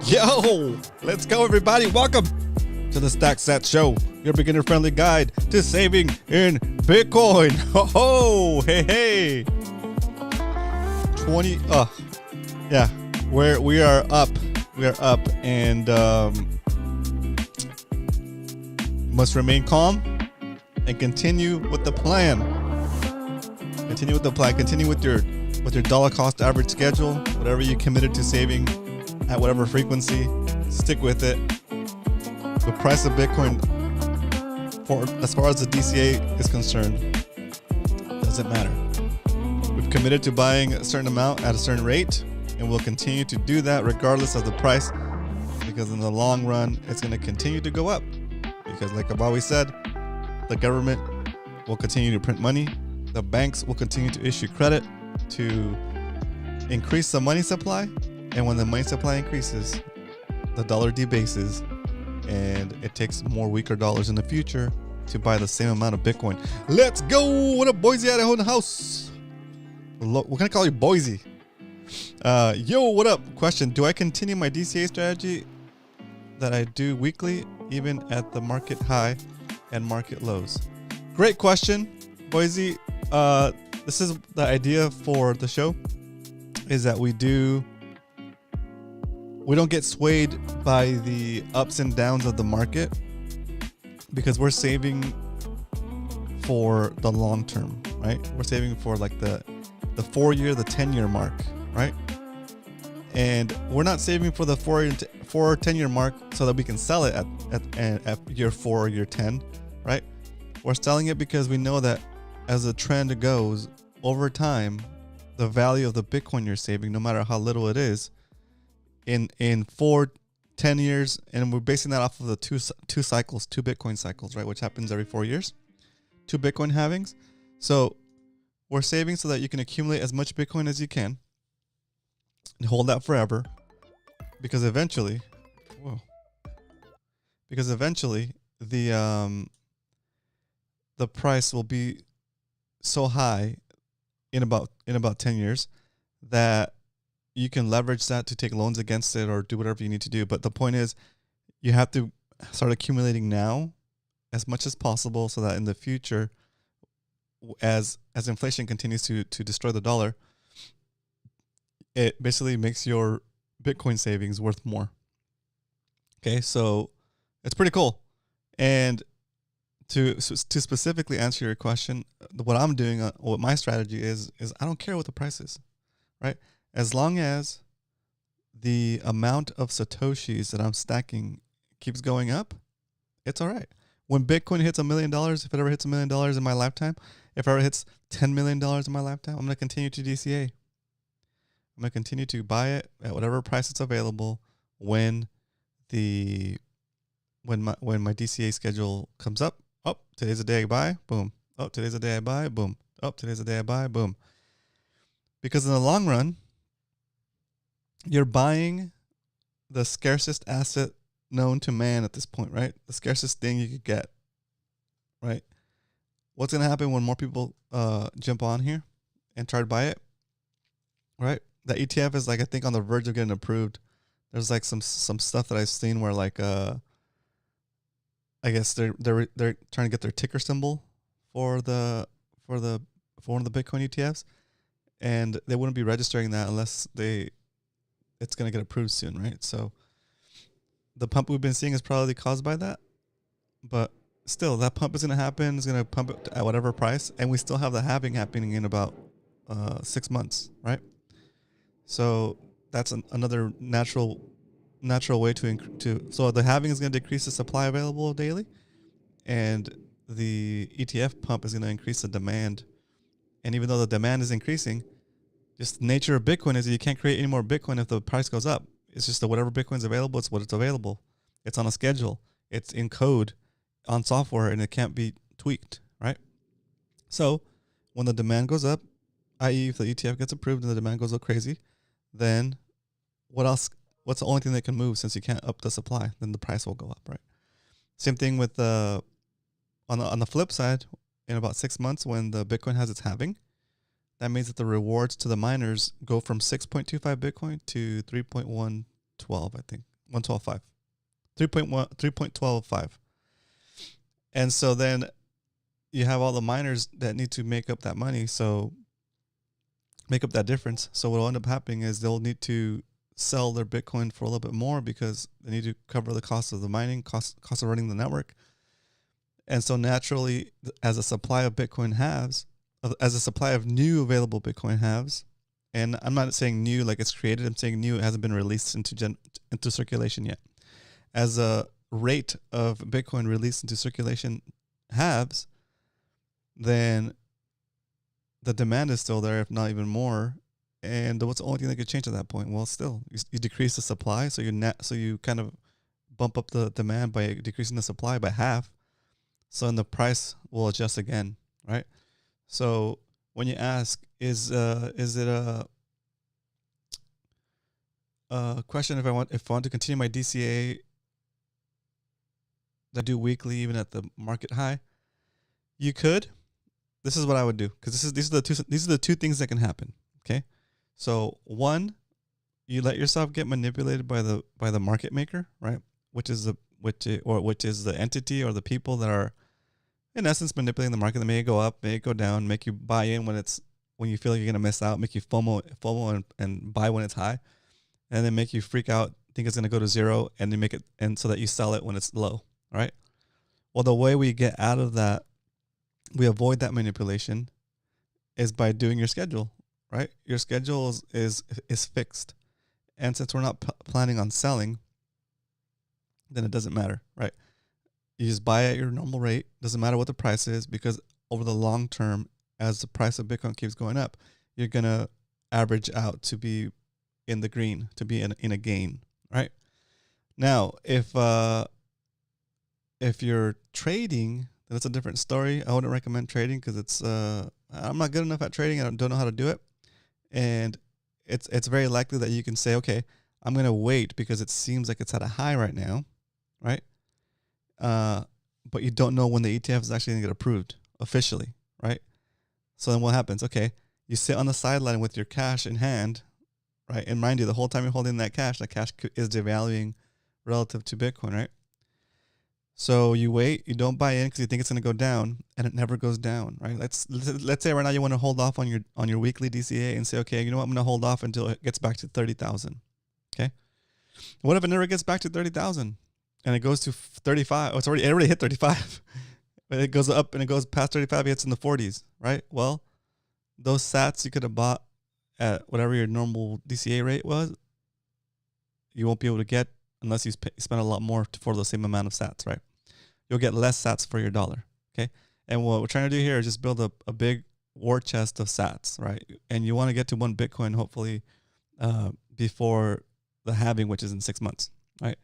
Yo, let's go, everybody. Welcome to the SATS Show, your beginner-friendly guide to saving in Bitcoin. Ho, hey. 20, yeah, we are up. We are up and must remain calm and continue with the plan. Continue with your dollar cost average schedule. Whatever you committed to saving at whatever frequency, stick with it. The price of Bitcoin, as far as the DCA is concerned, doesn't matter. We've committed to buying a certain amount at a certain rate, and we'll continue to do that regardless of the price, because in the long run, it's going to continue to go up. Because like I've always said, the government will continue to print money. The banks will continue to issue credit to increase the money supply. And when the money supply increases, the dollar debases, and it takes more weaker dollars in the future to buy the same amount of Bitcoin. Let's go! What up, Boise, Idaho in the house? We're gonna call you Boise. Yo, what up? Question: do I continue my DCA strategy that I do weekly, even at the market high and market lows? Great question, Boise. This is the idea for the show: is that we don't get swayed by the ups and downs of the market, because we're saving for the long term, right? We're saving for like the 4-year, the 10-year mark, right? And we're not saving for the 4 or 10-year mark so that we can sell it at year 4 or year 10, right? We're selling it because we know that as the trend goes over time, the value of the Bitcoin you're saving, no matter how little it is, in 4-10 years, and we're basing that off of the two Bitcoin cycles, right, which happens every 4 years, 2 Bitcoin halvings. So we're saving so that you can accumulate as much Bitcoin as you can and hold that forever, because eventually the price will be so high in about 10 years that you can leverage that to take loans against it or do whatever you need to do. But the point is, you have to start accumulating now as much as possible, so that in the future, as inflation continues to destroy the dollar, it basically makes your Bitcoin savings worth more. Okay, so it's pretty cool. And to specifically answer your question, what I'm doing, what my strategy is I don't care what the price is, right? As long as the amount of Satoshis that I'm stacking keeps going up, it's all right. When Bitcoin hits $1 million, if it ever hits $1 million in my lifetime, if it ever hits $10 million in my lifetime, I'm going to continue to DCA. I'm going to continue to buy it at whatever price it's available when my DCA schedule comes up. Oh, today's the day I buy, boom. Oh, today's the day I buy, boom. Oh, today's the day I buy, boom. Because in the long run, you're buying the scarcest asset known to man at this point, right? The scarcest thing you could get, right? What's going to happen when more people jump on here and try to buy it, right? The ETF is like, I think, on the verge of getting approved. There's like some stuff that I've seen where like I guess they're trying to get their ticker symbol for one of the Bitcoin ETFs, and they wouldn't be registering that unless it's going to get approved soon, right? So the pump we've been seeing is probably caused by that. But still, that pump is going to happen. It's going to pump it at whatever price. And we still have the halving happening in about 6 months, right? So that's another natural way so the halving is going to decrease the supply available daily. And the ETF pump is going to increase the demand. And even though the demand is increasing, just the nature of Bitcoin is that you can't create any more Bitcoin if the price goes up. It's just that whatever Bitcoin's available, it's what it's available. It's on a schedule. It's in code on software, and it can't be tweaked, right? So when the demand goes up, i.e. if the ETF gets approved and the demand goes up crazy, then what's the only thing that can move since you can't up the supply? Then the price will go up, right? Same thing with on the flip side, in about 6 months when the Bitcoin has its halving, that means that the rewards to the miners go from 6.25 Bitcoin to 3.112, I think. 112.5. 3.1, And so then you have all the miners that need to make up that money. So make up that difference. So what will end up happening is they'll need to sell their Bitcoin for a little bit more because they need to cover the cost of the mining, cost of running the network. And so naturally, as a supply of Bitcoin halves, as a supply of new available Bitcoin halves, and I'm not saying new like it's created, I'm saying new, it hasn't been released into circulation yet. As a rate of Bitcoin released into circulation halves, then the demand is still there, if not even more. And what's the only thing that could change at that point? Well, still, you decrease the supply, so you kind of bump up the demand by decreasing the supply by half. So then the price will adjust again, right? So when you ask, is it a question if I want to continue my DCA that I do weekly even at the market high? You could. This is what I would do, because these are the two things that can happen. Okay, so one, you let yourself get manipulated by the market maker, right? Which is the entity or the people that are in essence manipulating the market. That may go up, may go down, make you buy in when you feel like you're gonna miss out, make you FOMO and buy when it's high, and then make you freak out, think it's gonna go to zero, and then make it and so that you sell it when it's low. All right. Well, the way we get out of that, we avoid that manipulation, is by doing your schedule, right? Your schedule is fixed. And since we're not planning on selling, then it doesn't matter, right? You just buy at your normal rate. Doesn't matter what the price is, because over the long term, as the price of Bitcoin keeps going up, you're going to average out to be in the green, to be in a gain, right? Now, if you're trading, that's a different story. I wouldn't recommend trading because it's I'm not good enough at trading. I don't know how to do it, and it's very likely that you can say, okay, I'm gonna wait because it seems like it's at a high right now, right? But you don't know when the ETF is actually gonna get approved officially, right? So then what happens? Okay, you sit on the sideline with your cash in hand, right? And mind you, the whole time you're holding that cash is devaluing relative to Bitcoin, right? So you wait, you don't buy in because you think it's going to go down, and it never goes down, right? Let's say right now you want to hold off on your weekly DCA and say, okay, you know what, I'm going to hold off until it gets back to 30,000. Okay. What if it never gets back to 30,000 and it goes to 35? Oh, it already hit 35. But it goes up and it goes past 35, it hits in the 40s, right? Well, those SATs you could have bought at whatever your normal DCA rate was, you won't be able to get unless you spend a lot more for the same amount of SATs, right? You'll get less SATs for your dollar, okay? And what we're trying to do here is just build a big war chest of SATs, right? And you want to get to 1 Bitcoin, hopefully, before the halving, which is in 6 months, right?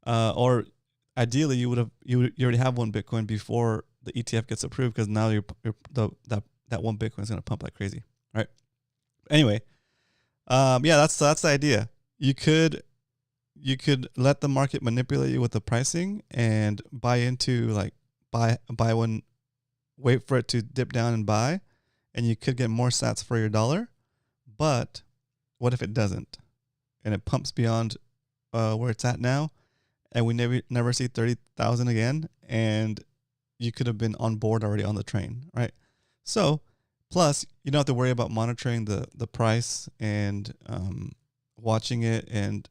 Or ideally, you already have 1 Bitcoin before the ETF gets approved, because now that 1 Bitcoin is going to pump like crazy, right? Anyway, that's the idea. You could let the market manipulate you with the pricing and buy into, like, buy when, wait for it to dip down and buy, and you could get more SATs for your dollar. But what if it doesn't and it pumps beyond where it's at now, and we never see 30,000 again, and you could have been on board already on the train, right? So plus you don't have to worry about monitoring the price and watching it and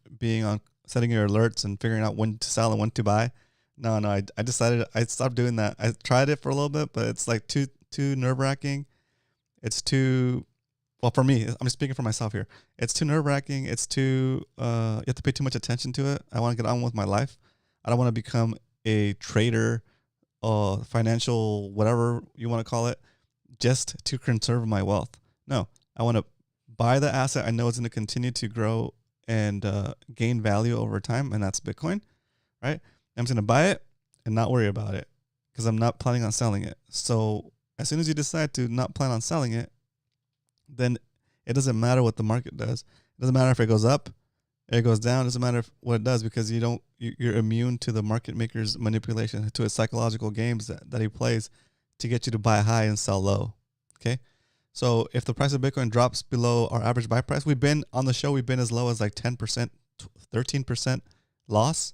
setting your alerts and figuring out when to sell and when to buy. No, I decided I stopped doing that. I tried it for a little bit, but it's like too nerve-wracking. It's too, well, for me, I'm speaking for myself here. It's too nerve-wracking. It's too, you have to pay too much attention to it. I want to get on with my life. I don't want to become a trader or financial, whatever you want to call it, just to conserve my wealth. No, I want to buy the asset I know is going to continue to grow and gain value over time, and that's Bitcoin, right? I'm just going to buy it and not worry about it because I'm not planning on selling it. So as soon as you decide to not plan on selling it, then it doesn't matter what the market does. It doesn't matter if it goes up, it goes down. It doesn't matter what it does, because you're immune to the market maker's manipulation, to his psychological games that he plays to get you to buy high and sell low. Okay. So if the price of Bitcoin drops below our average buy price, we've been as low as like 10%, 13% loss.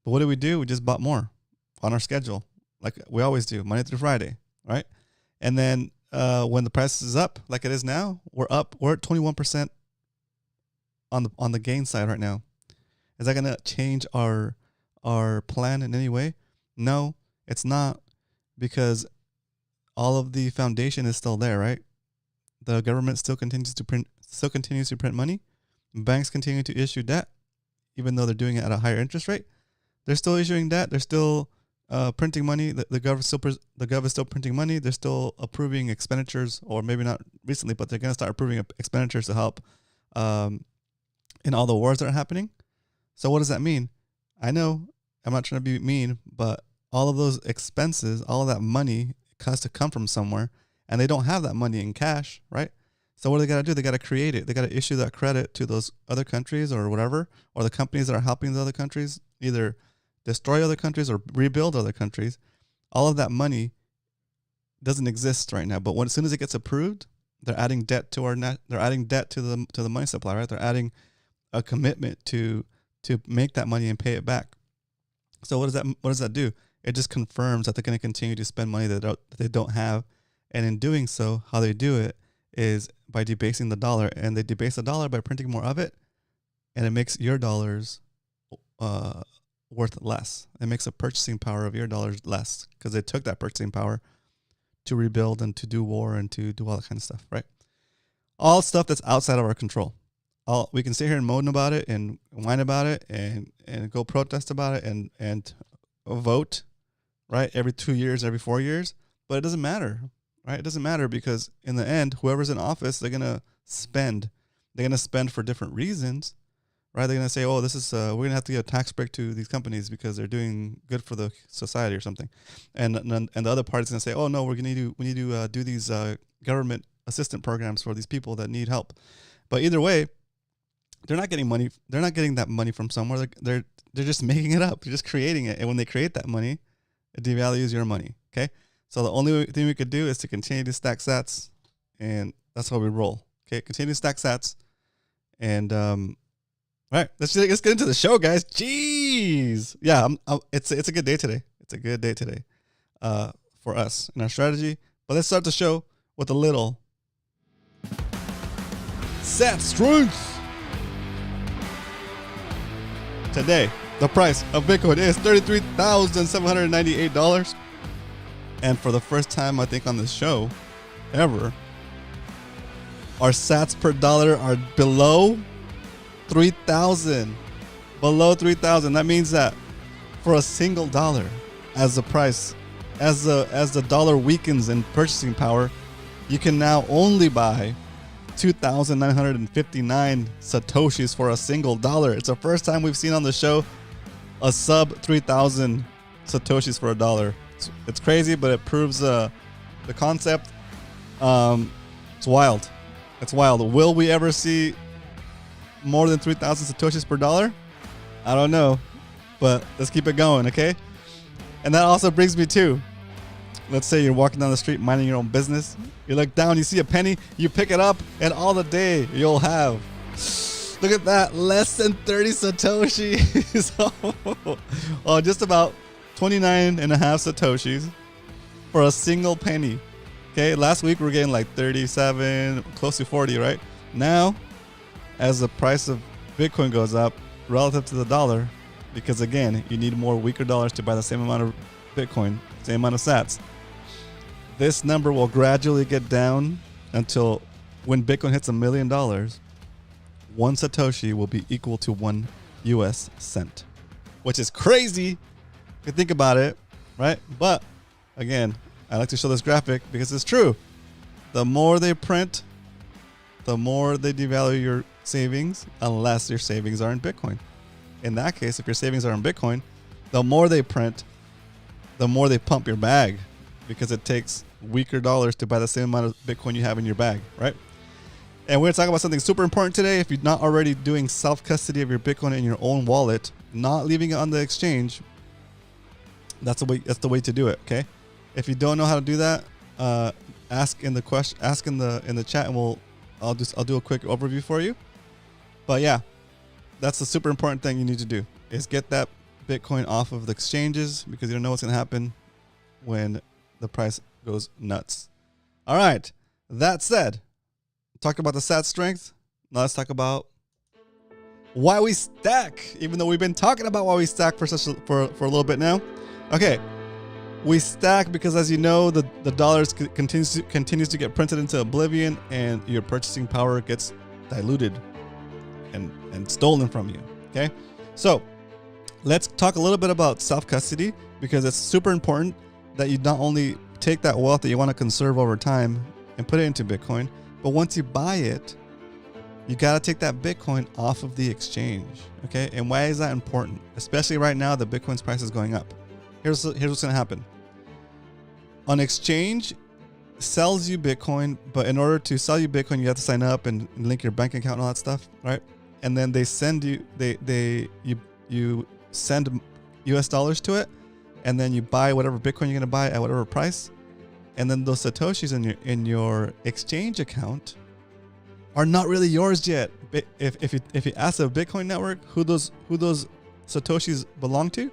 But what do? We just bought more on our schedule, like we always do, Monday through Friday, right? And then when the price is up, like it is now, we're up. We're at 21% on the gain side right now. Is that gonna change our plan in any way? No, it's not, because all of the foundation is still there, right? The government still continues to print money. Banks continue to issue debt, even though they're doing it at a higher interest rate. They're still issuing debt. They're still printing money. The gov is still printing money. They're still approving expenditures, or maybe not recently, but they're going to start approving expenditures to help in all the wars that are happening. So what does that mean? I know I'm not trying to be mean, but all of those expenses, all of that money has to come from somewhere, and they don't have that money in cash, right? So what do they got to do? They got to create it. They got to issue that credit to those other countries or whatever, or the companies that are helping the other countries either destroy other countries or rebuild other countries. All of that money doesn't exist right now, but as soon as it gets approved, they're adding debt to they're adding debt to the money supply, right? They're adding a commitment to make that money and pay it back. So what does that do? It just confirms that they're going to continue to spend money that they don't have, and in doing so, how they do it is by debasing the dollar, and they debase the dollar by printing more of it, and it makes your dollars worth less. It makes the purchasing power of your dollars less, because they took that purchasing power to rebuild and to do war and to do all that kind of stuff, right? All stuff that's outside of our control. We can sit here and moan about it and whine about it and go protest about it and vote, right? Every 2 years, every 4 years, but it doesn't matter, right? It doesn't matter, because in the end, whoever's in office, they're going to spend. They're going to spend for different reasons, right? They're going to say, oh, this is, we're going to have to give a tax break to these companies because they're doing good for the society or something. And the other party's going to say, oh, no, we need to do these government assistant programs for these people that need help. But either way, they're not getting money. They're not getting that money from somewhere. They're just making it up. They're just creating it. And when they create that money, it devalues your money. Okay. So the only thing we could do is to continue to stack SATS, and that's how we roll. Okay. Continue to stack SATS. And, all right, let's get into the show, guys. Jeez. Yeah. It's a good day today. It's a good day today, for us and our strategy. But let's start the show with a little SATS strength. Today, the price of Bitcoin is $33,798. And for the first time, I think, on this show ever, our sats per dollar are below 3,000. Below 3,000. That means that for a single dollar, as the dollar weakens in purchasing power, you can now only buy 2,959 Satoshis for a single dollar. It's the first time we've seen on the show a sub 3,000 Satoshis for a dollar. It's crazy, but it proves the concept. It's wild. It's wild. Will we ever see more than 3,000 Satoshis per dollar? I don't know, but let's keep it going, okay? And that also brings me to, let's say you're walking down the street minding your own business. You look down, you see a penny, you pick it up, and all the day you'll have, look at that, less than 30 Satoshis. Oh, just about 29 and a half Satoshis for a single penny. Okay, last week we were getting like 37, close to 40, right? Now, as the price of Bitcoin goes up relative to the dollar, because again, you need more weaker dollars to buy the same amount of Bitcoin, same amount of sats. This number will gradually get down until when Bitcoin hits $1 million, 1 Satoshi will be equal to 1 US cent, which is crazy if you think about it, right? But again, I like to show this graphic because it's true. The more they print, the more they devalue your savings, unless your savings are in Bitcoin. In that case, if your savings are in Bitcoin, the more they print, the more they pump your bag, because it takes weaker dollars to buy the same amount of Bitcoin you have in your bag, right? And we're going to talk about something super important today. If you're not already doing self-custody of your Bitcoin in your own wallet, not leaving it on the exchange, that's the way to do it, okay? If you don't know how to do that, ask in the chat, and I'll do a quick overview for you. But yeah, that's the super important thing you need to do. is get that Bitcoin off of the exchanges, because you don't know what's going to happen when the price goes nuts. All right. That said, talked about the SATS strength. Now let's talk about why we stack, even though we've been talking about why we stack for a little bit now. Okay. We stack because, as you know, the dollars continues to get printed into oblivion, and your purchasing power gets diluted and stolen from you. Okay, so let's talk a little bit about self-custody, because it's super important that you not only take that wealth that you want to conserve over time and put it into Bitcoin, but once you buy it, you got to take that Bitcoin off of the exchange. Okay, and why is that important? Especially right now, the Bitcoin's price is going up. Here's what's going to happen. An exchange sells you Bitcoin, but in order to sell you Bitcoin, you have to sign up and link your bank account and all that stuff, right? And then they send you, you send US dollars to it, and then you buy whatever Bitcoin you're gonna buy at whatever price, and then those satoshis in your exchange account are not really yours yet. If you ask the Bitcoin network who those satoshis belong to,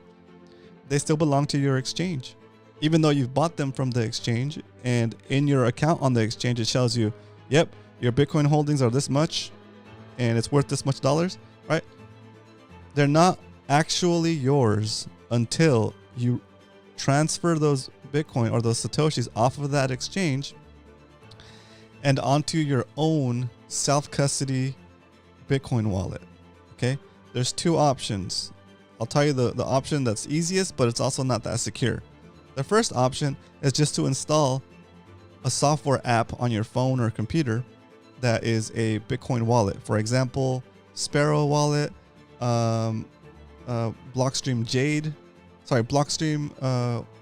they still belong to your exchange, even though you've bought them from the exchange. And in your account on the exchange, it tells you, yep, your Bitcoin holdings are this much and it's worth this much dollars, right? They're not actually yours until you transfer those Bitcoin or those satoshis off of that exchange and onto your own self-custody Bitcoin wallet. Okay, there's two options. I'll tell you the option that's easiest, but it's also not that secure. The first option is just to install a software app on your phone or computer that is a Bitcoin wallet. For example, Sparrow Wallet, Blockstream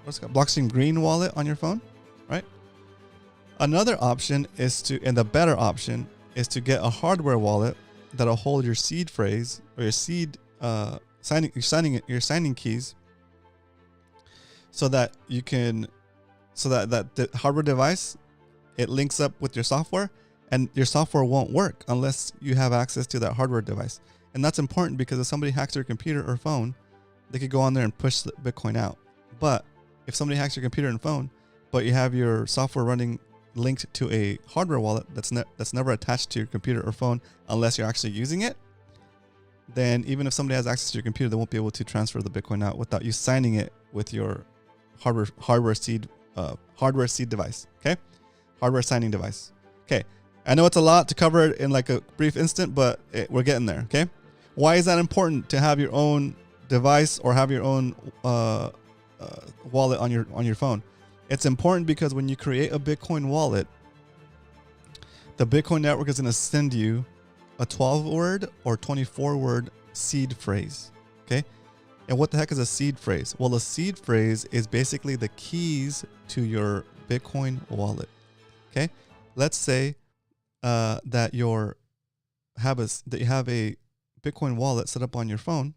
Blockstream Green Wallet on your phone, right? Another option is and the better option is to get a hardware wallet that'll hold your seed phrase or your seed signing keys, so that you can, that the hardware device, it links up with your software, and your software won't work unless you have access to that hardware device. And that's important because if somebody hacks your computer or phone, they could go on there and push the Bitcoin out. But if somebody hacks your computer and phone, but you have your software running linked to a hardware wallet that's never attached to your computer or phone unless you're actually using it, then even if somebody has access to your computer, they won't be able to transfer the Bitcoin out without you signing it with your hardware seed device. Okay, hardware signing device. Okay, I know it's a lot to cover it in like a brief instant, but we're getting there. Okay, why is that important to have your own device or have your own wallet on your phone? It's important because when you create a Bitcoin wallet, the Bitcoin network is going to send you a 12-word or 24-word seed phrase. Okay. And what the heck is a seed phrase? Well, a seed phrase is basically the keys to your Bitcoin wallet. Okay. Let's say that you have a Bitcoin wallet set up on your phone,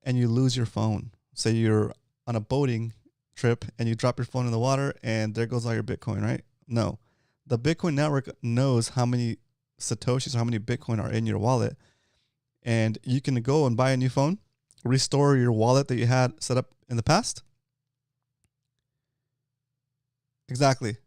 and you lose your phone. Say you're on a boating trip and you drop your phone in the water, and there goes all your Bitcoin, right? No. The Bitcoin network knows how many satoshis or how many Bitcoin are in your wallet, and you can go and buy a new phone, restore your wallet that you had set up in the past. Exactly.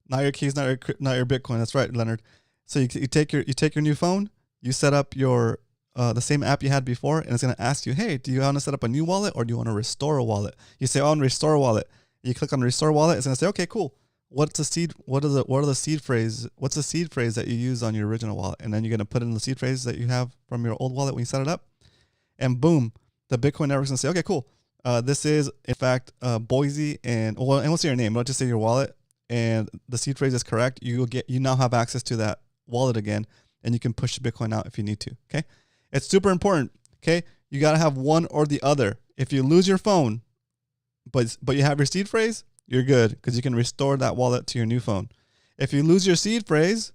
Not your keys, not your Bitcoin. That's right, Leonard. So you take your new phone, you set up your the same app you had before, and it's going to ask you, hey, do you want to set up a new wallet or do you want to restore a wallet? You say, I want to restore a wallet. You click on restore wallet. It's going to say, okay, cool. What's the seed? What's the seed phrase that you use on your original wallet? And then you're going to put in the seed phrase that you have from your old wallet when you set it up. And boom, the Bitcoin network's going to say, okay, cool. This is in fact Boise, and we'll say your name. Don't just say your wallet. And the seed phrase is correct. You now have access to that wallet again, and you can push the Bitcoin out if you need to. Okay. It's super important. Okay. You got to have one or the other. If you lose your phone, but you have your seed phrase, you're good because you can restore that wallet to your new phone. If you lose your seed phrase,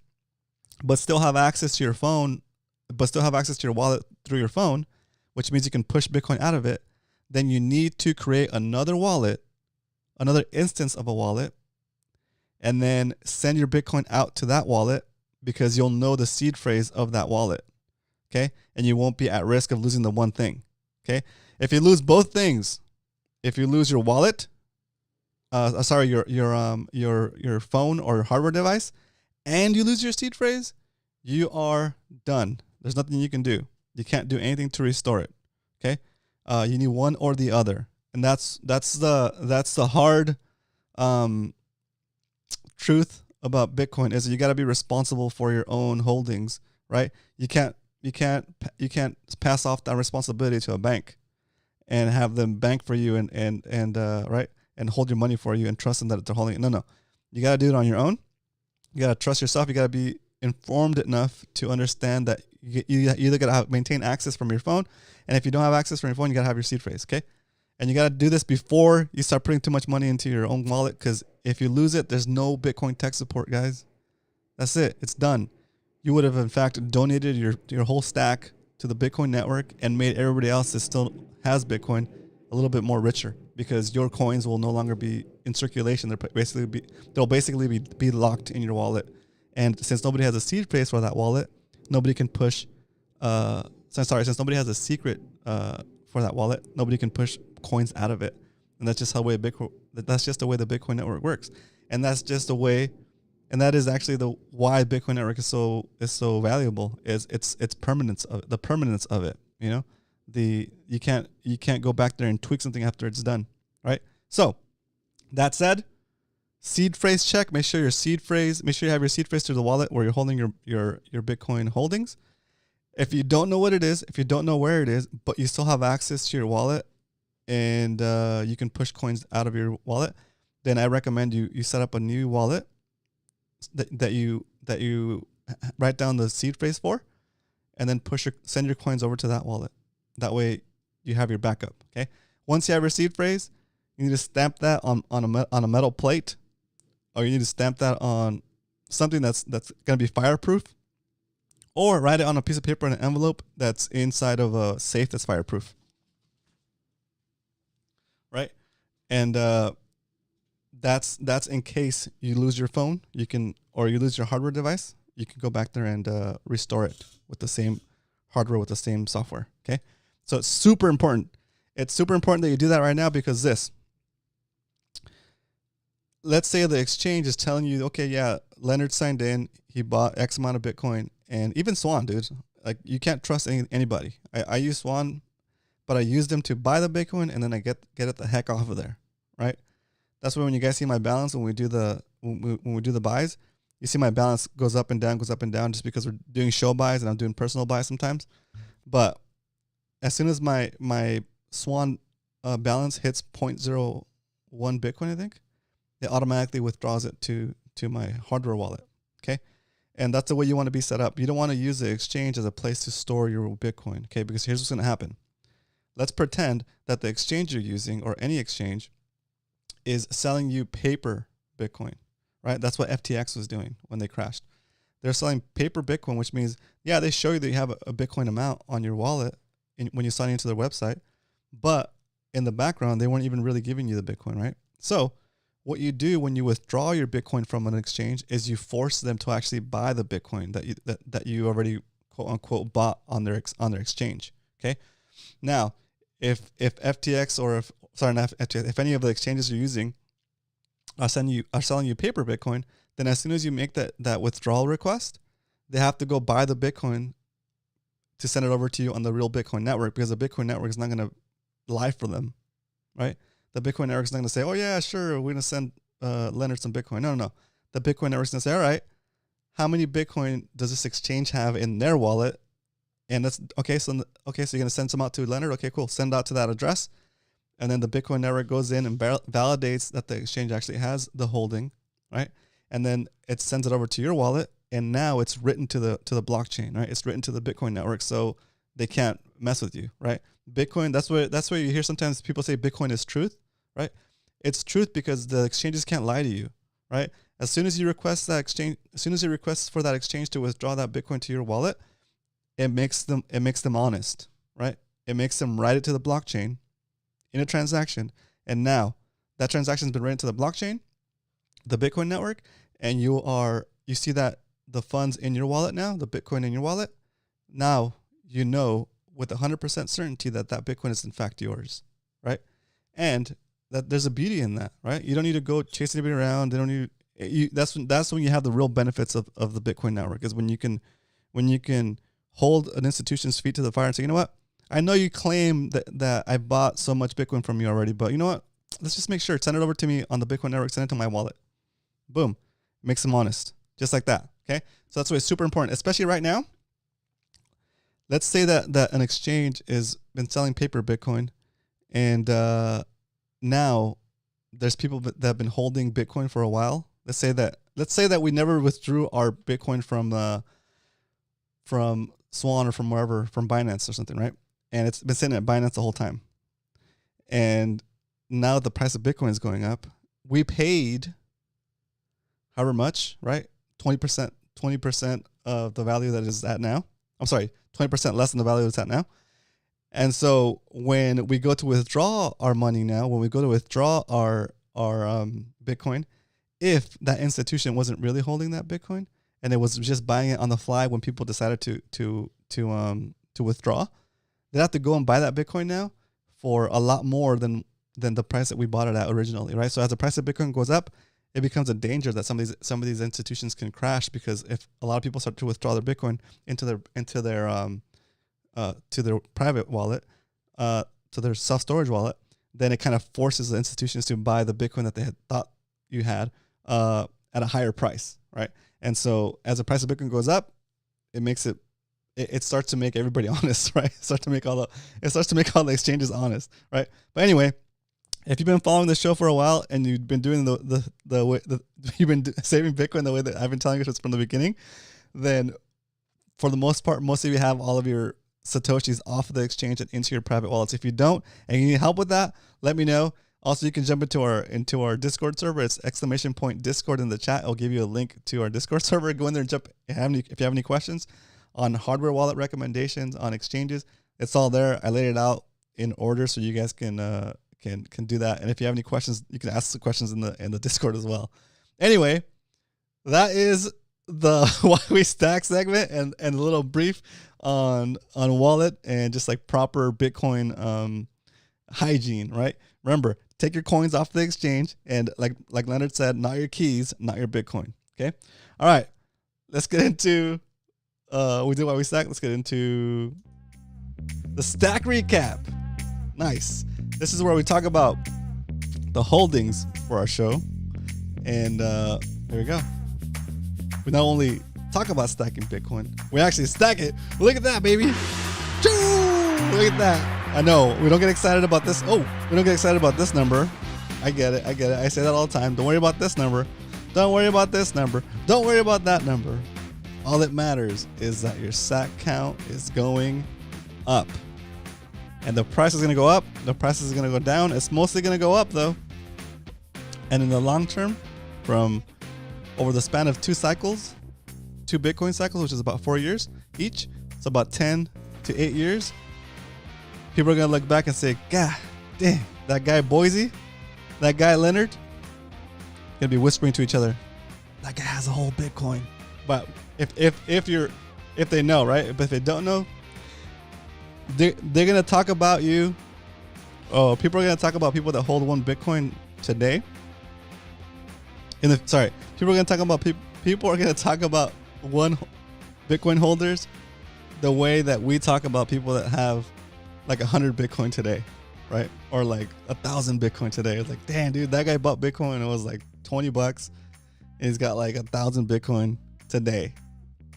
but still have access to your phone, but still have access to your wallet through your phone, which means you can push Bitcoin out of it, then you need to create another wallet, another instance of a wallet, and then send your Bitcoin out to that wallet because you'll know the seed phrase of that wallet. Okay. And you won't be at risk of losing the one thing. Okay. If you lose both things, if you lose your wallet, your phone or hardware device, and you lose your seed phrase, you are done. There's nothing you can do. You can't do anything to restore it. Okay. You need one or the other, and that's the hard truth about Bitcoin is that you got to be responsible for your own holdings, right? You can't pass off that responsibility to a bank and have them bank for you and right, and hold your money for you and trust them that they're holding it. No, you got to do it on your own. You got to trust yourself. You got to be informed enough to understand that you either got to maintain access from your phone, and if you don't have access from your phone, you got to have your seed phrase, okay? And you got to do this before you start putting too much money into your own wallet, because if you lose it, there's no Bitcoin tech support, guys. That's it. It's done. You would have, in fact, donated your whole stack to the Bitcoin network and made everybody else that still has Bitcoin a little bit more richer, because your coins will no longer be in circulation. They'll basically be locked in your wallet. And since nobody has a seed phrase for that wallet, nobody can push. Since nobody has a secret for that wallet, nobody can push coins out of it. And that's just that's just the way the Bitcoin network works. And that's just the way, and that is actually why Bitcoin network is so valuable, is its permanence of the permanence of it. You know, you can't go back there and tweak something after it's done, right? So that said, seed phrase check. Make sure you have your seed phrase to the wallet where you're holding your Bitcoin holdings. If you don't know what it is, if you don't know where it is, but you still have access to your wallet and you can push coins out of your wallet, then I recommend you set up a new wallet that you write down the seed phrase for, and then send your coins over to that wallet. That way you have your backup. Okay. Once you have your seed phrase, you need to stamp that on a metal plate, or you need to stamp that on something that's going to be fireproof, or write it on a piece of paper in an envelope that's inside of a safe that's fireproof. Right? And that's in case you lose your phone, or you lose your hardware device, you can go back there and restore it with the same hardware, with the same software. Okay? So it's super important. It's super important that you do that right now, because let's say the exchange is telling you, okay, yeah, Leonard signed in, he bought X amount of Bitcoin, and even Swan, dude, like, you can't trust anybody. I use Swan, but I use them to buy the Bitcoin, and then I get it the heck off of there, right? That's why when you guys see my balance, when we do the buys, you see my balance goes up and down, just because we're doing show buys and I'm doing personal buys sometimes. But as soon as my Swan balance hits 0.01 Bitcoin, I think, it automatically withdraws it to my hardware wallet. Okay. And that's the way you want to be set up. You don't want to use the exchange as a place to store your Bitcoin. Okay. Because here's what's going to happen. Let's pretend that the exchange you're using, or any exchange, is selling you paper Bitcoin, right? That's what FTX was doing when they crashed. They're selling paper Bitcoin, which means, yeah, they show you that you have a Bitcoin amount on your wallet when you sign into their website, but in the background, they weren't even really giving you the Bitcoin, right? So what you do when you withdraw your Bitcoin from an exchange is you force them to actually buy the Bitcoin that you already, quote unquote, bought on their exchange. Okay. Now, if FTX if any of the exchanges you're using are selling you paper Bitcoin, then as soon as you make that withdrawal request, they have to go buy the Bitcoin to send it over to you on the real Bitcoin network, because the Bitcoin network is not going to lie for them, right? The Bitcoin network is not going to say, oh yeah, sure, we're going to send Leonard some Bitcoin. No. The Bitcoin network is going to say, all right, how many Bitcoin does this exchange have in their wallet? And that's okay. So you're going to send some out to Leonard. Okay, cool. Send out to that address. And then the Bitcoin network goes in and validates that the exchange actually has the holding, right? And then it sends it over to your wallet. And now it's written to the blockchain, right? It's written to the Bitcoin network, so they can't mess with you, right? Bitcoin, that's where you hear sometimes people say Bitcoin is truth, right? It's truth because the exchanges can't lie to you, right? As soon as you request for that exchange to withdraw that Bitcoin to your wallet, it makes them honest, right? It makes them write it to the blockchain in a transaction. And now that transaction has been written to the blockchain, the Bitcoin network, and you see that the funds in your wallet now, the Bitcoin in your wallet, now you know with 100% certainty that that Bitcoin is in fact yours, right? And that there's a beauty in that, right? You don't need to go chase anybody around. They don't need that's when you have the real benefits of the Bitcoin network, is when you can hold an institution's feet to the fire and say, you know what? I know you claim that I bought so much Bitcoin from you already, but you know what? Let's just make sure. Send it over to me on the Bitcoin network. Send it to my wallet. Boom. Makes them honest. Just like that. Okay? So that's why it's super important, especially right now. Let's say that an exchange has been selling paper Bitcoin, and now there's people that have been holding Bitcoin for a while. Let's say that we never withdrew our Bitcoin from Swan or from wherever, from Binance or something, right? And it's been sitting at Binance the whole time. And now the price of Bitcoin is going up. We paid however much, right? 20% of the value that is at now. I'm sorry, 20% less than the value it's at now. And so when we go to withdraw our money now, when we go to withdraw our Bitcoin, if that institution wasn't really holding that Bitcoin and it was just buying it on the fly when people decided to withdraw, they'd have to go and buy that Bitcoin now for a lot more than the price that we bought it at originally, right? So as the price of Bitcoin goes up, it becomes a danger that some of these institutions can crash, because if a lot of people start to withdraw their Bitcoin into their private wallet, to their self-storage wallet, then it kind of forces the institutions to buy the Bitcoin that they had thought you had at a higher price, right? And so as the price of Bitcoin goes up, it starts to make everybody honest, right? It starts to make all the exchanges honest, right? But anyway, if you've been following the show for a while and you've been doing the way you've been saving Bitcoin the way that I've been telling you from the beginning, then for the most part, most of you have all of your Satoshis off of the exchange and into your private wallets. If you don't and you need help with that, let me know. Also, you can jump into our Discord server. It's !Discord in the chat. I'll give you a link to our Discord server. Go in there and jump. If you have any questions on hardware wallet recommendations on exchanges, it's all there. I laid it out in order so you guys can do that. And if you have any questions, you can ask the questions in the Discord as well. Anyway, that is the Why We Stack segment and a little brief on wallet and just like proper Bitcoin hygiene, right? Remember, take your coins off the exchange, and like Leonard said, not your keys, not your Bitcoin. Okay. All right. Let's get into we did Why We Stack. Let's get into the stack recap. Nice. This is where we talk about the holdings for our show. And there we go. We not only talk about stacking Bitcoin, we actually stack it. Look at that, baby. Choo! Look at that. I know. We don't get excited about this. Oh, we don't get excited about this number. I get it. I say that all the time. Don't worry about this number. Don't worry about this number. Don't worry about that number. All that matters is that your SAT count is going up. And the price is going to go up. The price is going to go down. It's mostly going to go up, though. And in the long term, from over the span of two Bitcoin cycles, which is about 4 years each, it's about 10 to 8 years, people are going to look back and say, God damn, that guy Boise, that guy Leonard, going to be whispering to each other, that guy has a whole Bitcoin. But if they know, right? But if they don't know, they're going to talk about you. Oh, people are going to talk about people that hold one Bitcoin today. People are going to talk about people are going to talk about one Bitcoin holders the way that we talk about people that have like 100 Bitcoin today, right? Or like 1,000 Bitcoin today. It's like, damn, dude, that guy bought Bitcoin and it was like $20, and he's got like 1,000 Bitcoin today.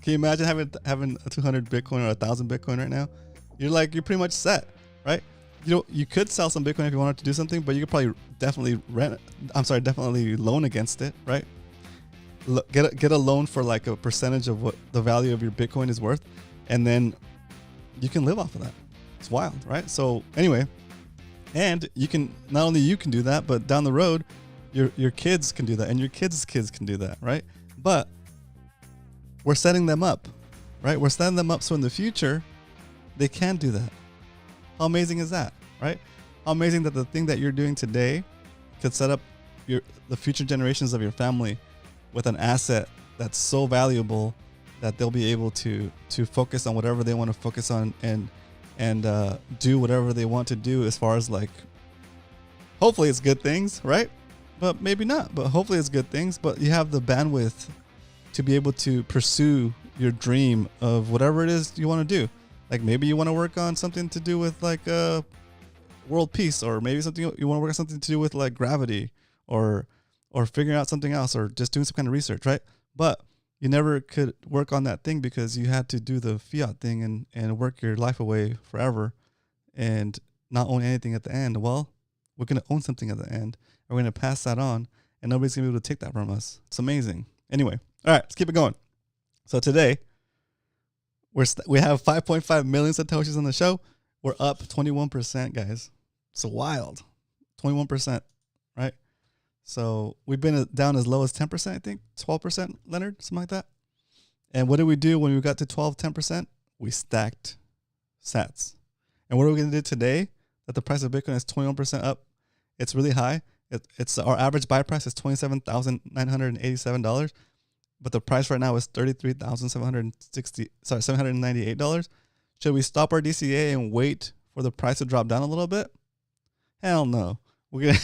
Can you imagine having a 200 Bitcoin or 1,000 Bitcoin right now? You're pretty much set, right? You could sell some Bitcoin if you wanted to do something, but you could probably definitely definitely loan against it, right? Get a loan for like a percentage of what the value of your Bitcoin is worth, and then you can live off of that. It's wild, right? So anyway, and not only you can do that, but down the road, your kids can do that, and your kids' kids can do that, right? But we're setting them up, right? We're setting them up so in the future they can do that. How amazing is that, right? How amazing that the thing that you're doing today could set up the future generations of your family with an asset that's so valuable that they'll be able to focus on whatever they want to focus on and and do whatever they want to do as far as like, hopefully it's good things, right? But maybe not, but hopefully it's good things. But you have the bandwidth to be able to pursue your dream of whatever it is you want to do. Like maybe you want to work on something to do with like world peace, or maybe something you want to work on something to do with like gravity, or figuring out something else, or just doing some kind of research, right? But you never could work on that thing because you had to do the fiat thing and work your life away forever and not own anything at the end. Well, we're going to own something at the end. We're going to pass that on, and nobody's going to be able to take that from us. It's amazing. Anyway, all right, let's keep it going. So today, we have 5.5 million Satoshis on the show. We're up 21%, guys. It's wild. 21%, right? So we've been down as low as 10%, I think. 12%, Leonard, something like that. And what did we do when we got to 10%? We stacked SATS. And what are we going to do today that the price of Bitcoin is 21% up? It's really high. It's our average buy price is $27,987, but the price right now is $798. Should we stop our DCA and wait for the price to drop down a little bit? Hell no. We're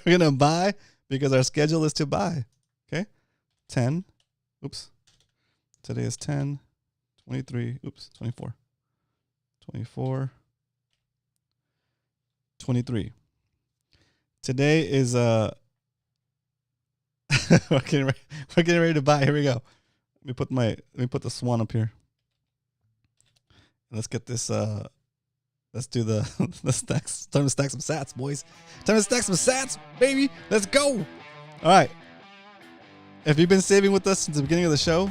gonna buy because our schedule is to buy. Okay, 10. Oops. Today is 10, 23. Oops, 24. 24. 23. Today is we're getting ready to buy. Here we go. Let me put the swan up here. Let's get this let's do the stacks. Time to stack some SATs, boys. Time to stack some SATs, baby. Let's go. All right. If you've been saving with us since the beginning of the show,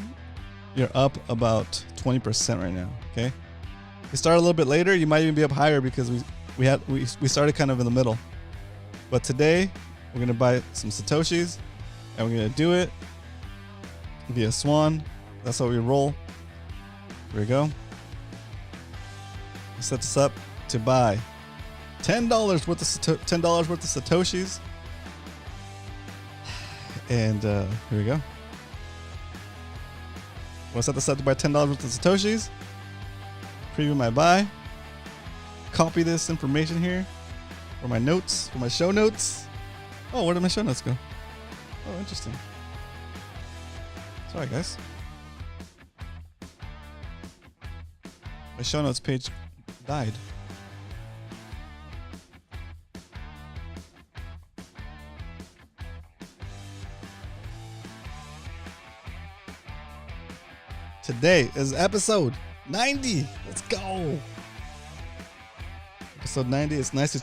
you're up about 20% right now. Okay. We started a little bit later. You might even be up higher because we started kind of in the middle. But today, we're going to buy some Satoshis, and we're going to do it via Swan. That's how we roll. Here we go. We set this up to buy $10 worth of Satoshis. And here we go. We'll set this up to buy $10 worth of Satoshis. Preview my buy. Copy this information here. For my notes, for my show notes. Oh, where did my show notes go? Oh, interesting. Sorry, guys. My show notes page died. Today is episode 90. Let's go. Episode 90. It's nice to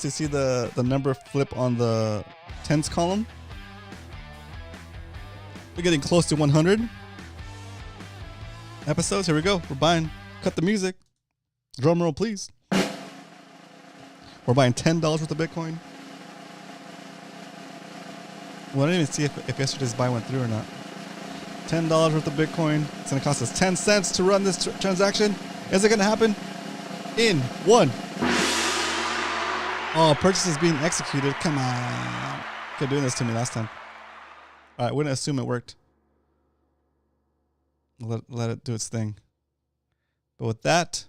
see the number flip on the tens column. We're getting close to 100 episodes. Here we go. We're buying. Cut the music. Drum roll, please. We're buying $10 worth of Bitcoin. Well, I didn't even see if yesterday's buy went through or not. $10 worth of Bitcoin. It's going to cost us 10 cents to run this transaction. Is it going to happen? In one. Oh, purchase is being executed. Come on. Kept doing this to me last time. All right, we're going to assume it worked. Let it do its thing. But with that,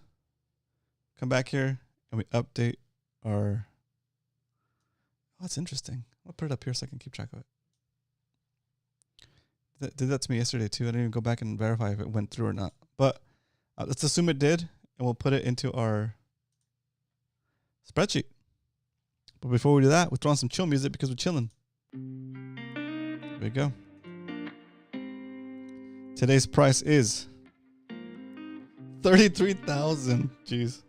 come back here and we update our... Oh, that's interesting. I'll put it up here so I can keep track of it. That did that to me yesterday too. I didn't even go back and verify if it went through or not. But let's assume it did, and we'll put it into our spreadsheet. But before we do that, we'll throw on some chill music because we're chilling. There we go. Today's price is 33,000. Jeez.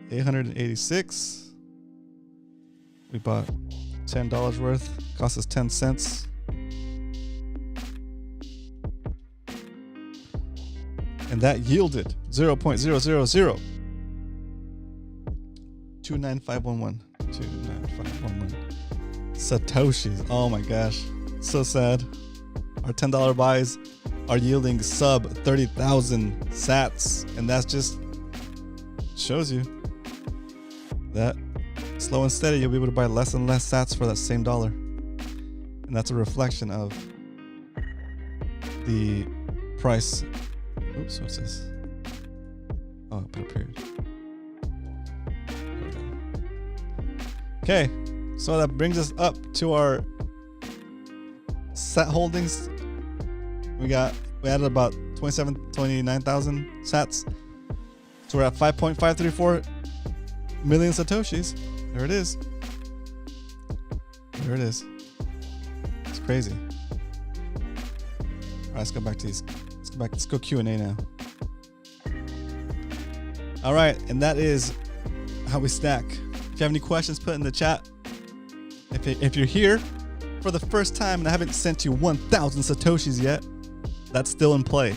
886. We bought $10 worth. Cost us 10 cents. And that yielded 0.000 29511. 29511 Satoshis. Oh my gosh. So sad. Our $10 buys are yielding sub 30,000 sats. And that's just shows you that slow and steady, you'll be able to buy less and less sats for that same dollar. And that's a reflection of the price. Oops, what's this? Oh, put a period. There we go. Okay, so that brings us up to our SAT holdings. We added about 29,000 SATs. So we're at 5.534 million Satoshis. There it is. There it is. It's crazy. All right, let's go back to these. Let's go Q&A now. All right, and that is how we stack. If you have any questions, put in the chat. If you're here for the first time and I haven't sent you 1,000 Satoshis yet, that's still in play.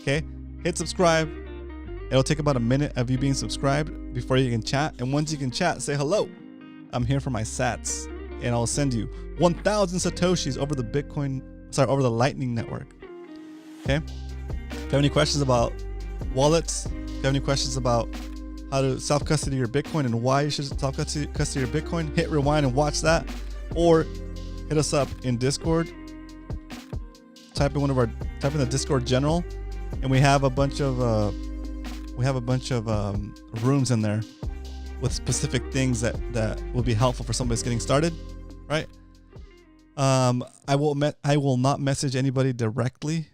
Okay, hit subscribe. It'll take about a minute of you being subscribed before you can chat. And once you can chat, say hello. I'm here for my SATs, and I'll send you 1,000 Satoshis over over the Lightning Network. Okay. If you have any questions about wallets, if you have any questions about how to self-custody your Bitcoin and why you should self-custody your Bitcoin, hit rewind and watch that, or hit us up in Discord. Type in the Discord general, and we have a bunch of rooms in there with specific things that will be helpful for somebody that's getting started, right? I will not message anybody directly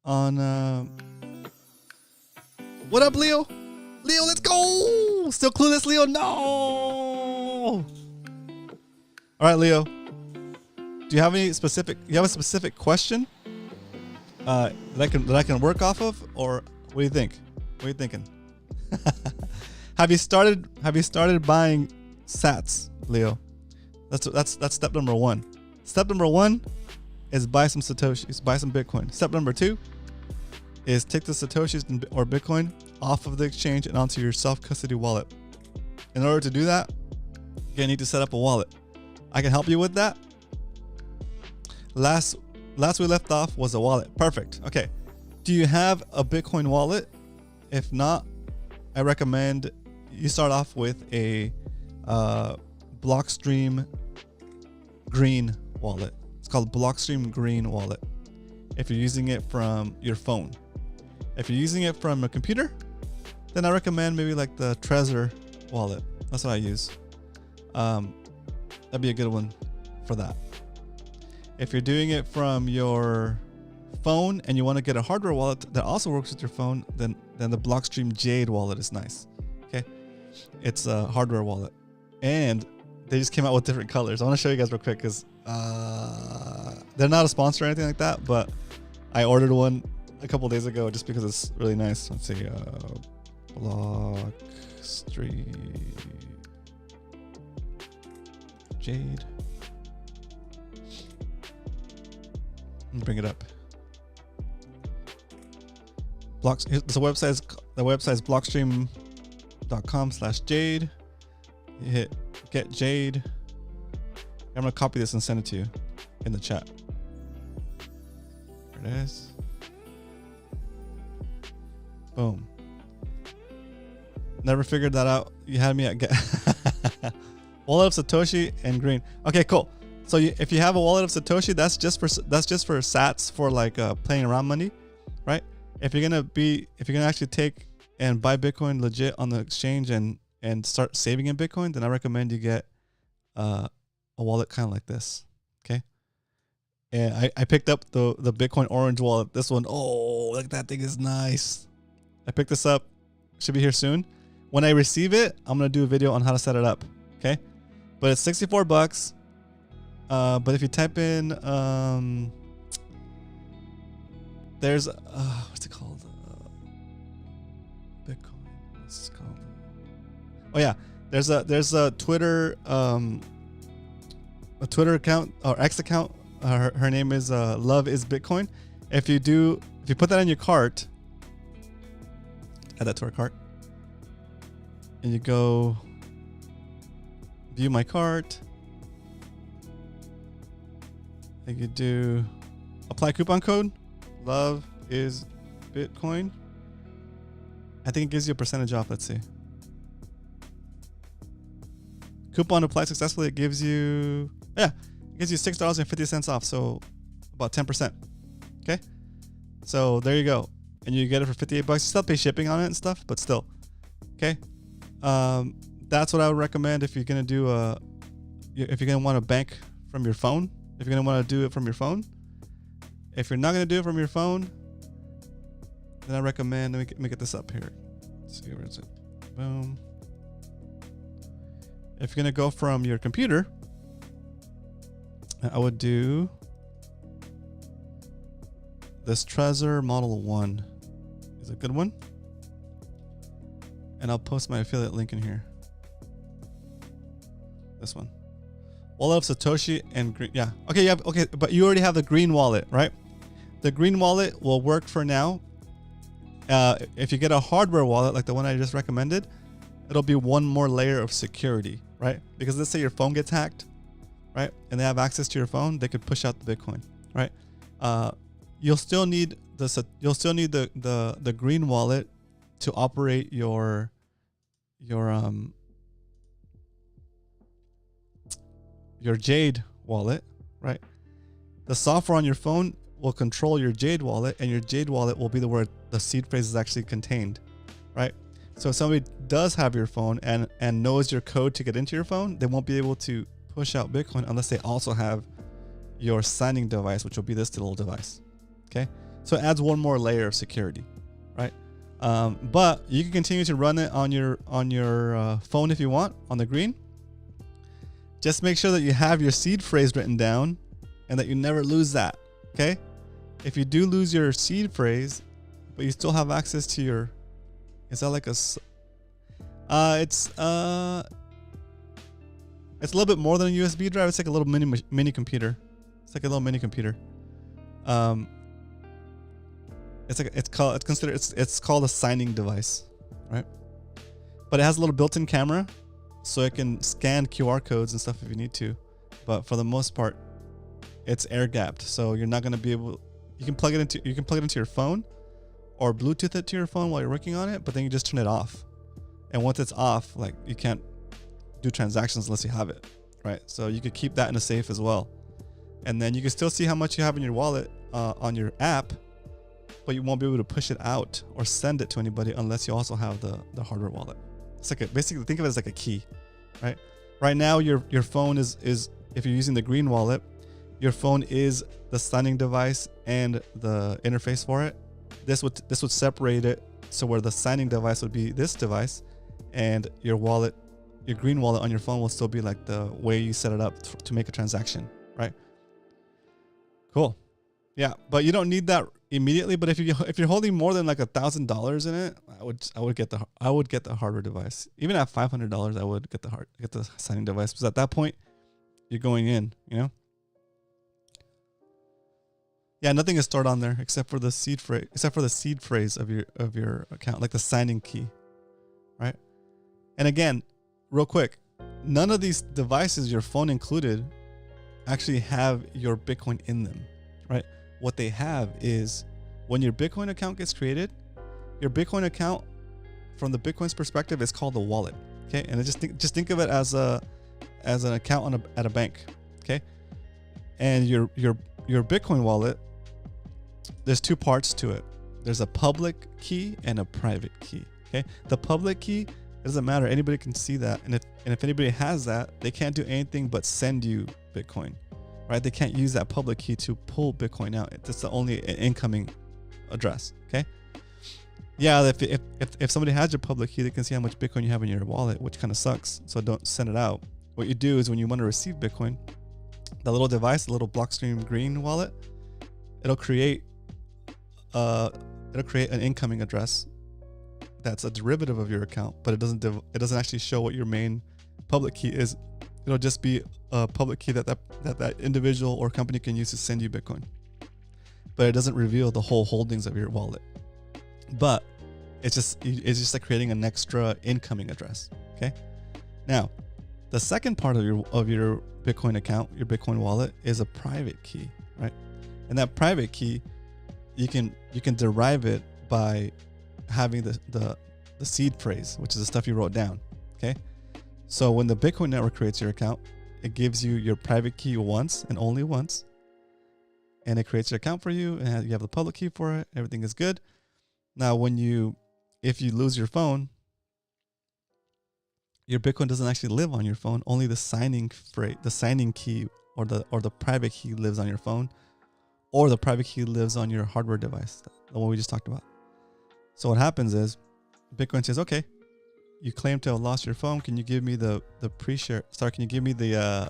on. What up, Leo? Leo, let's go! Still clueless, Leo? No! All right, Leo. Do you have a specific question that I can work off of, or what do you think? What are you thinking? Have you started buying SATs, Leo? That's step number 1. Step number 1 is buy some Satoshis, buy some Bitcoin. Step number 2 is take the Satoshis or Bitcoin off of the exchange and onto your self-custody wallet. In order to do that, you're gonna need to set up a wallet. I can help you with that. Last we left off was a wallet. Perfect. Okay. Do you have a Bitcoin wallet? If not, I recommend you start off with a Blockstream Green wallet. It's called Blockstream Green wallet. If you're using it from your phone. If you're using it from a computer, then I recommend maybe like the Trezor wallet. That's what I use. That'd be a good one for that. If you're doing it from your phone and you want to get a hardware wallet that also works with your phone, then the Blockstream Jade wallet is nice. Okay, it's a hardware wallet, and they just came out with different colors. I want to show you guys real quick because they're not a sponsor or anything like that, but I ordered one a couple days ago just because it's really nice. Let's see, Blockstream Jade. Let me bring it up. The website is blockstream.com/jade. You hit get Jade. I'm gonna copy this and send it to you in the chat. There it is. Boom. Never figured that out. You had me at get wallet of Satoshi and green. Okay, cool. So if you have a wallet of Satoshi, that's just for SATs, for like playing around money, right? If you're gonna actually take and buy Bitcoin legit on the exchange and start saving in Bitcoin, then I recommend you get a wallet kind of like this. Okay. And I picked up the Bitcoin Orange wallet. This one, oh, look, that thing is nice. I picked this up. Should be here soon. When I receive it, I'm gonna do a video on how to set it up. Okay. But it's $64. But if you type in there's what's it called? Bitcoin. What's it called? Oh yeah, there's a Twitter account or X account. Her name is Love is Bitcoin. If you put that in your cart, add that to our cart, and you go view my cart. I could do apply coupon code. Love is Bitcoin. I think it gives you a percentage off. Let's see. Coupon applied successfully. It gives you $6.50 off. So about 10%. Okay. So there you go. and you get it for $58, you still pay shipping on it and stuff, but still. Okay. That's what I would recommend if you're going to do if you're going to want to bank from your phone, if you're going to want to do it from your phone. If you're not going to do it from your phone, then I recommend, let me get this up here. Let's see, where is it? Boom. If you're going to go from your computer, I would do this Trezor Model 1 is a good one. And I'll post my affiliate link in here. This one. Wallet of Satoshi and green. Yeah. Okay. Okay. But you already have the green wallet, right? The green wallet will work for now. If you get a hardware wallet like the one I just recommended, it'll be one more layer of security, right? Because let's say your phone gets hacked, right? And they have access to your phone, they could push out the Bitcoin, right? You'll still need the green wallet to operate your Jade wallet, right? The software on your phone will control your Jade wallet, and your Jade wallet will be where the seed phrase is actually contained, right? So if somebody does have your phone and knows your code to get into your phone, they won't be able to push out Bitcoin unless they also have your signing device, which will be this little device. Okay, so it adds one more layer of security, right? But you can continue to run it on your phone if you want on the green. Just make sure that you have your seed phrase written down and that you never lose that. Okay, if you do lose your seed phrase, but you still have access to your, is that like a? It's a little bit more than a USB drive. It's like a little mini computer. It's like a little mini computer. It's called a signing device, right? But it has a little built-in camera, so it can scan QR codes and stuff if you need to. But for the most part, it's air gapped, so you're not going to be able. You can plug it into your phone, or Bluetooth it to your phone while you're working on it. But then you just turn it off, and once it's off, like you can't do transactions unless you have it, right? So you could keep that in a safe as well, and then you can still see how much you have in your wallet on your app. But you won't be able to push it out or send it to anybody unless you also have the hardware wallet. It's like basically think of it as like a key, right? Right now your phone is if you're using the green wallet, your phone is the signing device and the interface for it. This would separate it so where the signing device would be this device, and your wallet, your green wallet on your phone will still be like the way you set it up to make a transaction, right? Cool. Yeah, but you don't need that immediately. But if you're holding more than like $1,000 in it, I would get the hardware device. Even at $500, I would get the signing device, because at that point you're going in, you know. Yeah, nothing is stored on there except for the seed phrase of your account, like the signing key, right? And again, real quick, none of these devices, your phone included, actually have your Bitcoin in them, right? What they have is when your Bitcoin account gets created, your Bitcoin account, from the Bitcoin's perspective, is called the wallet. Okay, and just think of it as an account at a bank. Okay, and your Bitcoin wallet, there's two parts to it. There's a public key and a private key. Okay, the public key, it doesn't matter. Anybody can see that, and if anybody has that, they can't do anything but send you Bitcoin. Right? They can't use that public key to pull Bitcoin out. It's the only incoming address. Okay. Yeah. If somebody has your public key, they can see how much Bitcoin you have in your wallet, which kind of sucks. So don't send it out. What you do is when you want to receive Bitcoin, the little device, the little Blockstream green wallet, it'll create an incoming address that's a derivative of your account, but it doesn't actually show what your main public key is. It'll just be a public key that individual or company can use to send you Bitcoin. But it doesn't reveal the whole holdings of your wallet. But it's just like creating an extra incoming address. Okay. Now, the second part of your Bitcoin account, your Bitcoin wallet, is a private key, right? And that private key, you can derive it by having the seed phrase, which is the stuff you wrote down. Okay. So when the Bitcoin network creates your account, it gives you your private key once and only once, and it creates your account for you, and you have the public key for it. Everything is good. Now, if you lose your phone, your Bitcoin doesn't actually live on your phone. Only the signing key or the private key lives on your phone, or the private key lives on your hardware device, the one we just talked about. So what happens is Bitcoin says, okay, you claim to have lost your phone. Can you give me the pre-share? Sorry, can you give me the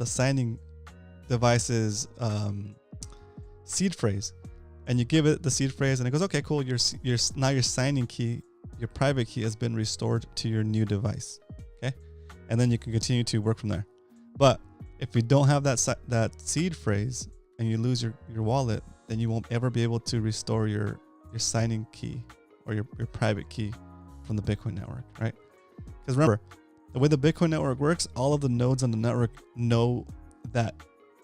signing device's seed phrase? And you give it the seed phrase, and it goes, okay, cool. Now your signing key, your private key, has been restored to your new device. Okay, and then you can continue to work from there. But if you don't have that seed phrase and you lose your wallet, then you won't ever be able to restore your signing key or your private key from the Bitcoin network, right? Because remember, the way the Bitcoin network works, all of the nodes on the network know that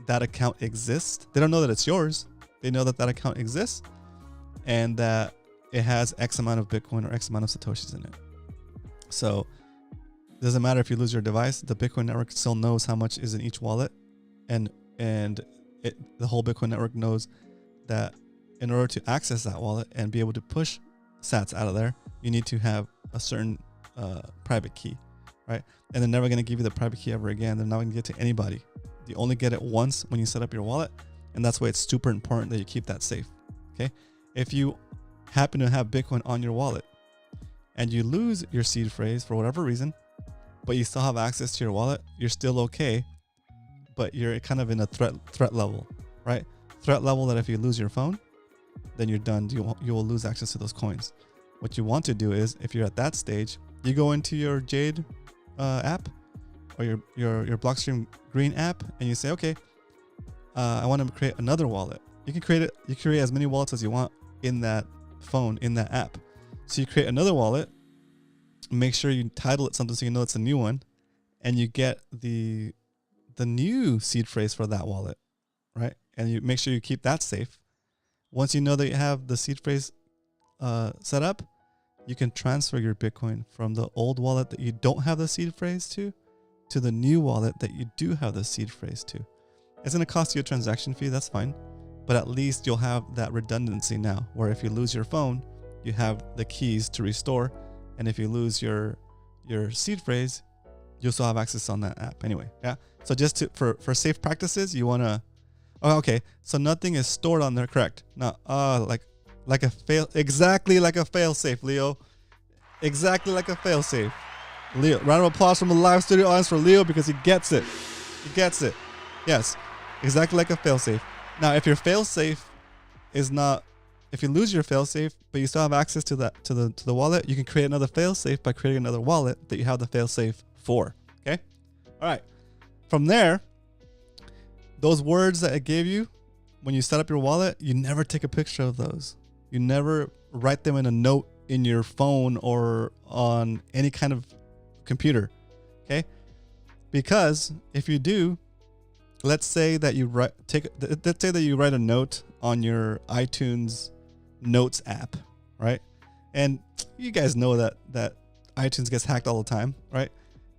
account exists. They don't know that it's yours. They know that account exists and that it has X amount of Bitcoin or X amount of Satoshis in it. So it doesn't matter if you lose your device, the Bitcoin network still knows how much is in each wallet. And the whole Bitcoin network knows that in order to access that wallet and be able to push SATS out of there, you need to have a certain private key, right? And they're never going to give you the private key ever again. They're not going to get to anybody. You only get it once when you set up your wallet. And that's why it's super important that you keep that safe. Okay. If you happen to have Bitcoin on your wallet and you lose your seed phrase for whatever reason, but you still have access to your wallet, you're still okay. But you're kind of in a threat level, right? Threat level that if you lose your phone, then you're done. You will lose access to those coins. What you want to do is, if you're at that stage, you go into your Jade app or your Blockstream Green app, and you say, okay, I want to create another wallet. You can create it. You create as many wallets as you want in that phone, in that app. So you create another wallet. Make sure you title it something so you know it's a new one, and you get the new seed phrase for that wallet, right? And you make sure you keep that safe. Once you know that you have the seed phrase set up, you can transfer your Bitcoin from the old wallet that you don't have the seed phrase to the new wallet that you do have the seed phrase to. It's going to cost you a transaction fee. That's fine. But at least you'll have that redundancy now, where if you lose your phone, you have the keys to restore. And if you lose your seed phrase, you'll still have access on that app anyway. Yeah. So just for safe practices, you want to, okay. So nothing is stored on there. Correct. No, exactly like a fail safe, Leo. Exactly like a fail safe. Leo, round of applause from the live studio audience for Leo because he gets it. He gets it. Yes. Exactly like a failsafe. Now, if your failsafe is not, if you lose your failsafe, but you still have access to the wallet, you can create another failsafe by creating another wallet that you have the failsafe for. Okay. All right. From there, those words that it gave you when you set up your wallet, you never take a picture of those. You never write them in a note in your phone or on any kind of computer. Okay. Because if you do, let's say that you write a note on your iTunes Notes app, right? And you guys know that iTunes gets hacked all the time, right?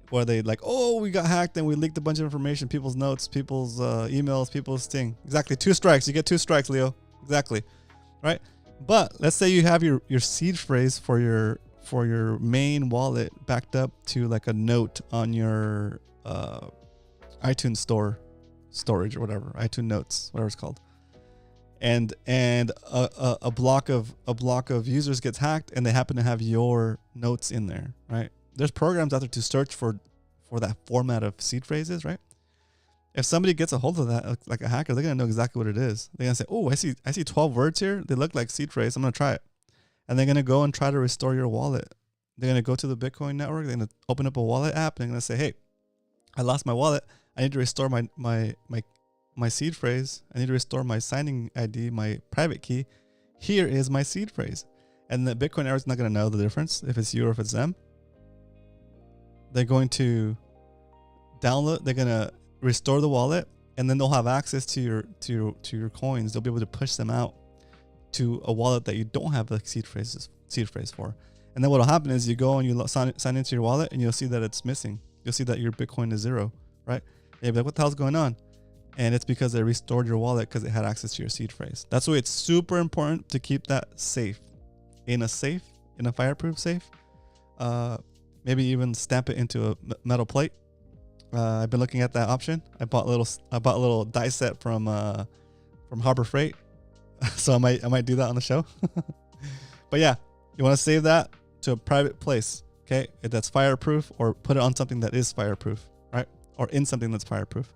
Where they like, oh, we got hacked and we leaked a bunch of information, people's notes, people's emails, people's thing. Exactly. 2 strikes. You get 2 strikes, Leo. Exactly. Right? But let's say you have your seed phrase for your main wallet backed up to like a note on your iTunes storage or whatever, iTunes Notes, whatever it's called, and a block of users gets hacked and they happen to have your notes in there, right? There's programs out there to search for that format of seed phrases, right? If somebody gets a hold of that, like a hacker, they're gonna know exactly what it is. They're gonna say, oh, I see 12 words here. They look like seed phrase. I'm gonna try it, and they're gonna go and try to restore your wallet. They're gonna go to the Bitcoin network. They're gonna open up a wallet app. And they're gonna say, hey, I lost my wallet. I need to restore my seed phrase. I need to restore my signing ID, my private key. Here is my seed phrase. And the Bitcoin network is not going to know the difference if it's you or if it's them. They're going to download. They're going to restore the wallet, and then they'll have access to your coins. They'll be able to push them out to a wallet that you don't have the seed phrase for. And then what will happen is you go and you sign into your wallet, and you'll see that it's missing. You'll see that your Bitcoin is 0, right? You'll be like, what the hell's going on? And it's because they restored your wallet because it had access to your seed phrase. That's why it's super important to keep that safe. in a safe, in a fireproof safe. Maybe even stamp it into a metal plate. I've been looking at that option. I bought a little die set from Harbor Freight, so I might do that on the show. But yeah, you want to save that to a private place, okay? If that's fireproof, or put it on something that is fireproof, right? Or in something that's fireproof.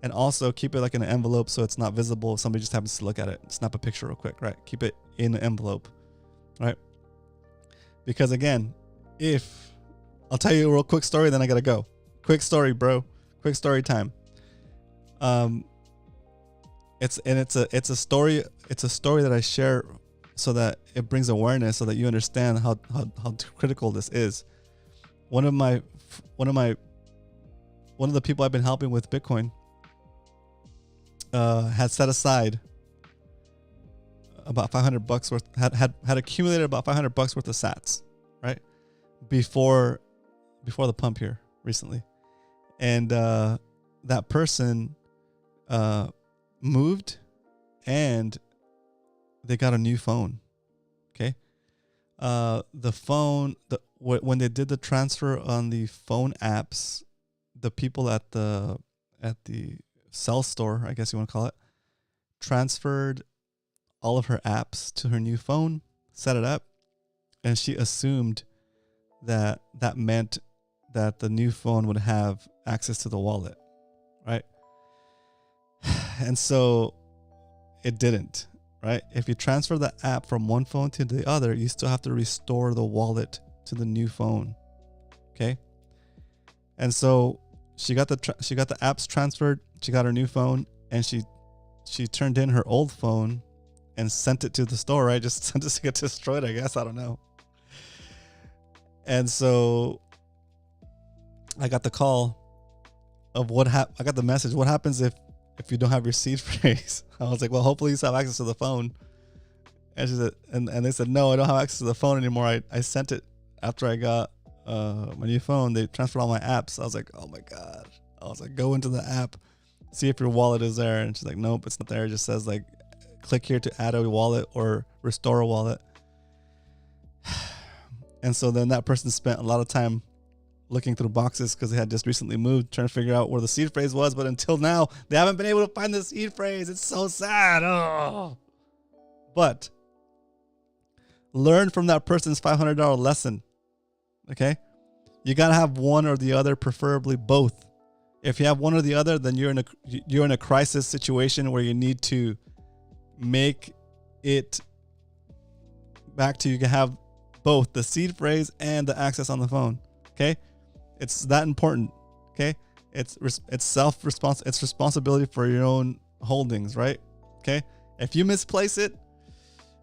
And also keep it like in an envelope so it's not visible if somebody just happens to look at it. Snap a picture real quick, right? Keep it in an envelope, right? Because again, I'll tell you a real quick story, then I gotta go. Quick story, bro. Quick story time. It's a story that I share so that it brings awareness, so that you understand how critical this is. One of the people I've been helping with Bitcoin had set aside about $500 worth, had accumulated about $500 worth of SATS, right? Before the pump here recently. And that person moved, and they got a new phone. Okay. The phone, when they did the transfer on the phone apps, the people at the cell store, I guess you want to call it, transferred all of her apps to her new phone, set it up, and she assumed that meant that the new phone would have access to the wallet, right? And so it didn't, right? If you transfer the app from one phone to the other, you still have to restore the wallet to the new phone, okay? And so she got the apps transferred, she got her new phone, and she turned in her old phone and sent it to the store, right? Just sent it to get destroyed, I guess. I don't know. And so I got the call of I got the message. What happens if you don't have your seed phrase? I was like, well, hopefully you still have access to the phone. And she said, and they said, no, I don't have access to the phone anymore. I sent it after I got my new phone. They transferred all my apps. I was like, oh my God. I was like, go into the app, see if your wallet is there. And she's like, nope, it's not there. It just says like, click here to add a wallet or restore a wallet. And so then that person spent a lot of time looking through boxes because they had just recently moved, trying to figure out where the seed phrase was. But until now, they haven't been able to find the seed phrase. It's so sad. Oh. But learn from that person's $500 lesson. Okay? You got to have one or the other, preferably both. If you have one or the other, then you're in a crisis situation where you need to make it back to you can have both the seed phrase and the access on the phone. Okay? It's that important. Okay? It's responsibility for your own holdings, right? Okay? If you misplace it,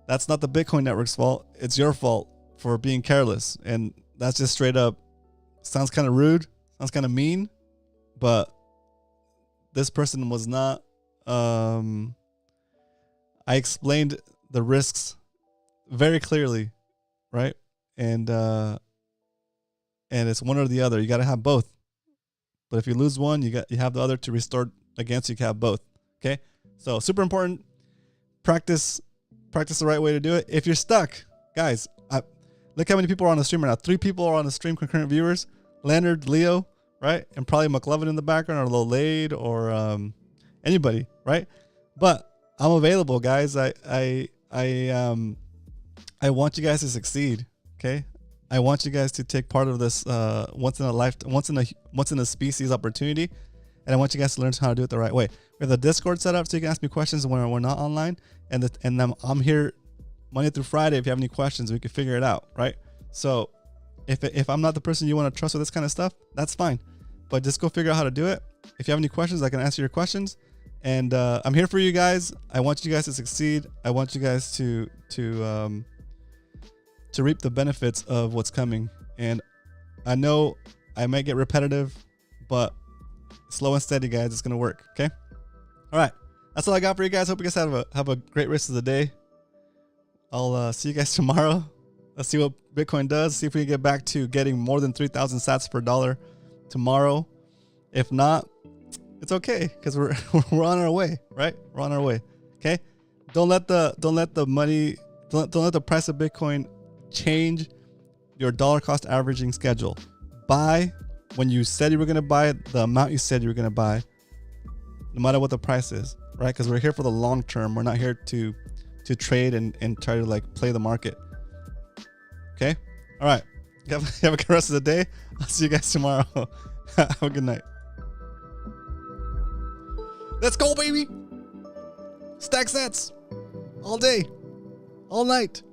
that's not the Bitcoin network's fault. It's your fault for being careless. And that's just straight up, sounds kind of rude, sounds kind of mean, but this person was not, I explained the risks very clearly, right? And it's one or the other. You got to have both. But if you lose one, you have the other to restore against. You can have both. Okay? So super important. Practice the right way to do it. If you're stuck, guys, look how many people are on the stream right now. 3 people are on the stream, concurrent viewers. Leonard, Leo, right? And probably McLovin in the background, or Lolade, or anybody, right? But I'm available, guys. I want you guys to succeed. Okay? I want you guys to take part of this once in a species opportunity, and I want you guys to learn how to do it the right way. We have the Discord set up so you can ask me questions when we're not online, and I'm here Monday through Friday. If you have any questions, we can figure it out, right? So if I'm not the person you want to trust with this kind of stuff, that's fine, but just go figure out how to do it. If you have any questions, I can answer your questions, and I'm here for you guys. I want you guys to succeed. I want you guys to reap the benefits of what's coming. And I know I might get repetitive, but slow and steady, guys. It's going to work. Okay. All right. That's all I got for you guys. Hope you guys have a great rest of the day. I'll see you guys tomorrow. Let's see what Bitcoin does. See if we can get back to getting more than 3,000 sats per dollar tomorrow. If not, it's okay, because we're on our way, right? We're on our way. Okay. Don't let the price of Bitcoin change your dollar cost averaging schedule. Buy when you said you were going to buy it, the amount you said you were going to buy, no matter what the price is, right? Because we're here for the long term. We're not here to trade and try to like play the market. Okay? All right. Have a good rest of the day. I'll see you guys tomorrow. Have a good night. Let's go, baby. Stack sats all day, all night.